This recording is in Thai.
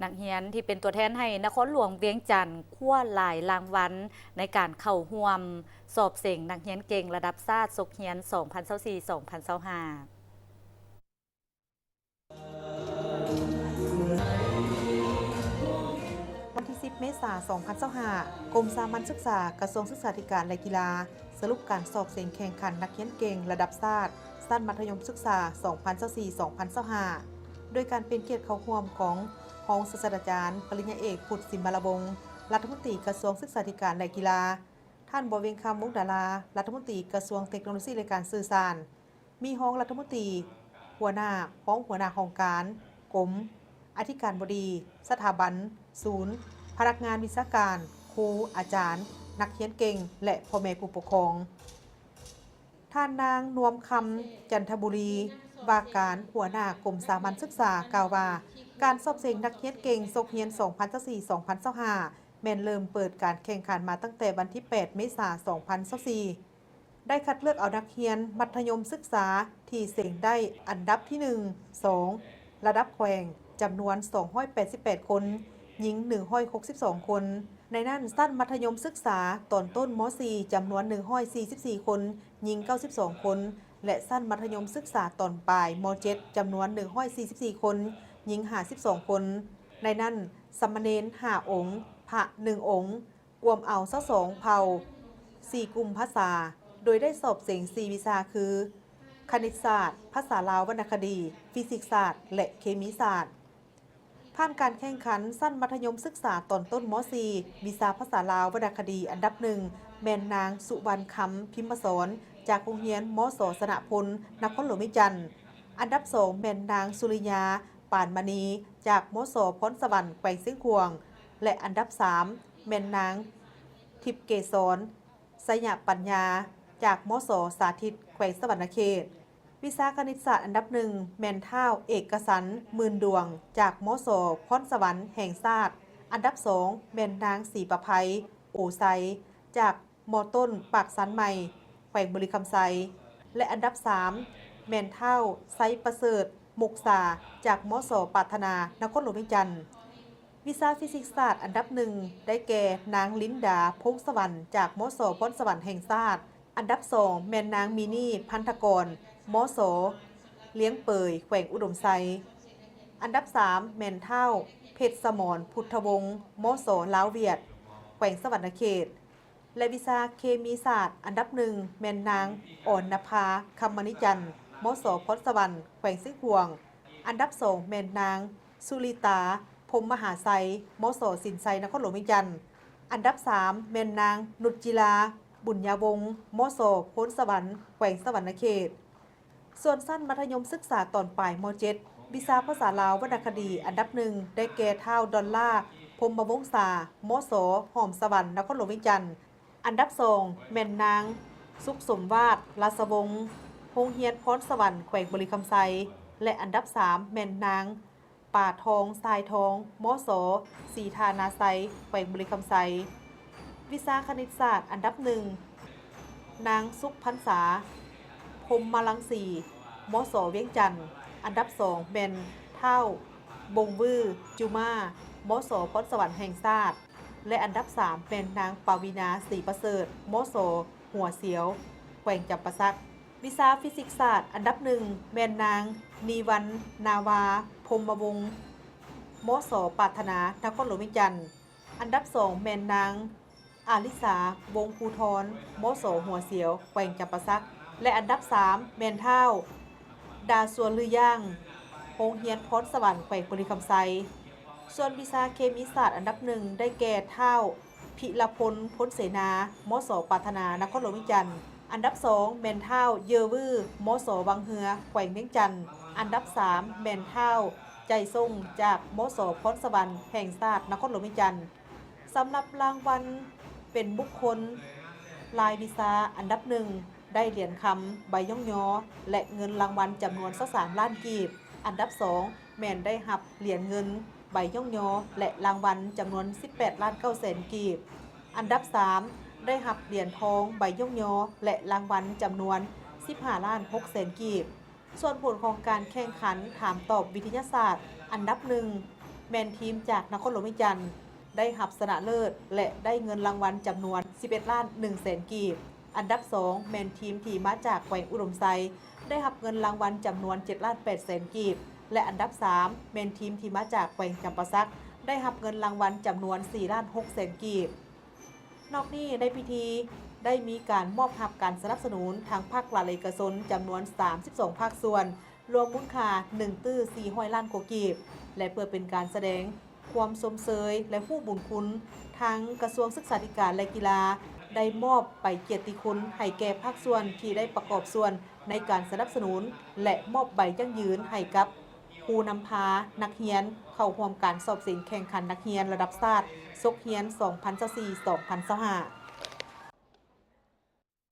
นักเรียนที่เป็นตัวแทนให้นครหลวงเวียงจันทน์คว้าหลายรางวัลในการเข้าร่วมสอบเสงนักเรียนเก่งระดับชาติสกเรียน 2024-2025วันที่ 10 เมษายน 2025 กรมสามัญศึกษากระทรวงศึกษาธิการและกีฬาสรุปการสอบเสียงแข่งขันนักเรียนเก่งระดับชาติสั้นมัธยมศึกษา 2024-2025 โดยการเป็นเกียรติเข้าร่วมของรองศาสตราจารย์ปริญญาเอกพุทธสิมบารวงศ์รัฐมนตรีกระทรวงศึกษาธิการและกีฬาท่านบเวียงคำมุกดารารัฐมนตรีกระทรวงเทคโนโลยีและการสื่อสารมีรองรัฐมนตรีหัวหน้าโครงการกรมอธิการบดี สถาบัน ศูนย์ พนักงานวิชาการ ครู อาจารย์ นักเรียนเก่ง และพ่อแม่ผู้ปกครอง ท่านนางนวมคำ จันทบุรีว่าการหัวหน้ากรมสามัญศึกษากล่าวว่า การสอบเสียงนักเรียนเก่งสกเรียน 2024-2025 แม่นเริ่มเปิดการแข่งขันมาตั้งแต่วันที่ 8 เมษายน 2024 ได้คัดเลือกเอานักเรียนมัธยมศึกษาที่เสียงได้อันดับที่ 1 2 ระดับแขวงจำนวน 288 คนหญิง 162 คน ในนั้นสั้นมัธยมศึกษาตอนต้นม .4 จำนวน 144 คนหญิง 92 คน และสั้นมัธยมศึกษาตอนปลายม .7 จำนวน 144 คนหญิง 52 คน ในนั้นสามเณร 5 องค์ พระ 1 องค์รวมเอา22เผ่า 4 กลุ่มภาษา โดยได้สอบเสียง 4 วิชาคือ คณิตศาสตร์ ภาษาลาววรรณคดี ฟิสิกส์ศาสตร์ และเคมีศาสตร์ ผ่านการแข่งขันสั้นมัธยมศึกษาตอนต้นม .4 วิชาภาษาลาววรรณคดีอันดับ 1 แม่นนางสุวรรณคำพิมพ์สอนจากโรงเรียนมศสนพลนครหลวงวิจันทร์อันดับ 2 แม่นนางสุริยาปานมณีจากมศพรสวรรค์แขวงเสียงขวงและอันดับ 3 แม่นนางทิพย์เกษรสยปัญญาจากมศสาธิตแขวงสวรรณเขตวิชาคณิตศาสตร์อันดับ 1 แม่นเท่าเอกสันหมื่นดวงจากมศพรสวรรค์แห่งชาติอันดับ 2 แม่นนางศรีประภัยโอไซจากมต้นปากสันใหม่แขวงบุรีคำไซและอันดับ 3 แม่นเท่าไซประเสริฐมุกษาจากมศปรารถนานครหลวงวิจันทร์วิชาฟิสิกส์ศาสตร์อันดับ 1 ได้แก่นางลินดาพงสวรรค์จากมศพรสวรรค์แห่งชาติอันดับ 2 แม่นนางมินี่พันธกรมศเลี้ยงเปยแขวงอุดมไซอันดับ 3 แม่นเท่าเพชรสมรพุทธวงศ์มศลาวเวียดแขวงสวรรณเขตและวิชาเคมีศาสตร์อันดับ 1 แม่นนางอ่อนนภาคำมณิจันทร์มศพรสวรรค์แขวงซิ่งหวงอันดับ 2 แม่นนางสุริตาพรหมมหาไซมศสินไซนครหลวงวิจันทร์อันดับ 3 แม่นนางนุชจิลาบุญญาวงศ์มศพลสวรรค์แขวงสวรรณเขตส่วนสั้นมัธยมศึกษาตอนปลายม .7 วิชาภาษาลาววรรณคดีอันดับ 1 ได้แก่เท่าดอลลาร์พรหมวงศามศหอมสวรรค์นครหลวงวิจันทร์อันดับ 2 แม่นนางสุขสมวาทราชวงศ์โรงเรียนพรสวรรค์แขวงบุรีคำไซและอันดับ 3 แม่นนางป่าทองทรายทองมศศรีธานาไซแขวงบุรีคำไซวิชาคณิตศาสตร์อันดับ 1 นางสุขพรรษาพรหมลังสีมศเวียงจันทน์อันดับ 2 แม่นเท่าบงวือจุมามศพรสวรรค์แห่งชาติและอันดับ 3 เป็นนางปวีนาศรีประเสริฐมศหัวเสียวแขวงจำปาสักวิชาฟิสิกส์ศาสตร์อันดับ 1 แม่นนางนีวันนาวาพรหมวงศ์มศปรารถนานครหลวงวิจันทร์อันดับ 2 แม่นนางอาลิสาวงภูทรมศหัวเสียวแขวงจำปาสักและอันดับ 3 แม่นเท่าดาส่วนลือย่างโรงเรียนพรสวรรค์แขวงบุรีคำไซส่วนวิชาเคมีศาสตร์อันดับ 1 ได้แก่เท่าพิรพลพลเสนามศปรารถนานครหลวงวิจันทร์อันดับ 2 แม่นเท่าเยอวือมศวังเฮือแขวงเวียงจันทน์อันดับ 3 แม่นเท่าใจทรงจากมศพรสวรรค์แห่งชาตินครหลวงวิจันทร์สำหรับรางวัลเป็นบุคคลรายวิชาอันดับ 1 ได้เหรียญคำใบย่องยอและเงินรางวัลจำนวน23ล้านกีบอันดับ 2 แม่นได้รับเหรียญเงินใบย่องยอและรางวัลจำนวน18ล้าน9แสนกีบอันดับ 3 ได้รับเหรียญทองใบย่องยอและรางวัลจำนวน15ล้าน6แสนกีบส่วนผลของการแข่งขันถามตอบวิทยาศาสตร์อันดับ 1 แมนทีมจากนครหลวงวิจันทร์ได้หับชนะเลิศและได้เงินรางวัลจำนวน 11 ล้าน 1 แสนกีบอันดับ 2 แมนทีมที่มาจากแขวงอุดมไซได้หับเงินรางวัลจำนวน 7 ล้าน 8 แสนกีบและอันดับ 3 แมนทีมที่มาจากแขวงจำปาสักได้หับเงินรางวัลจำนวน 4 ล้าน 6 แสนกีบนอกนี้ในพิธีได้มีการมอบหับการสนับสนุนทางภาครัฐเอกชนจำนวน 32 ภาคส่วนรวมมูลค่า1ตื้อ400 ล้านกว่ากีบและเพื่อเป็นการแสดงความสมเสยและผู้บุญคุณทางกระทรวงศึกษาธิการและกีฬาได้มอบไปเกียรติคุณให้แก่ภาคส่วนที่ได้ประกอบส่วนในการสนับสนุนและมอบใบยั่งยืนให้กับผู้นำพานักเรียนเข้าร่วมการสอบเสียงแข่งขันนักเรียนระดับชาติซกเรียน 2024-2025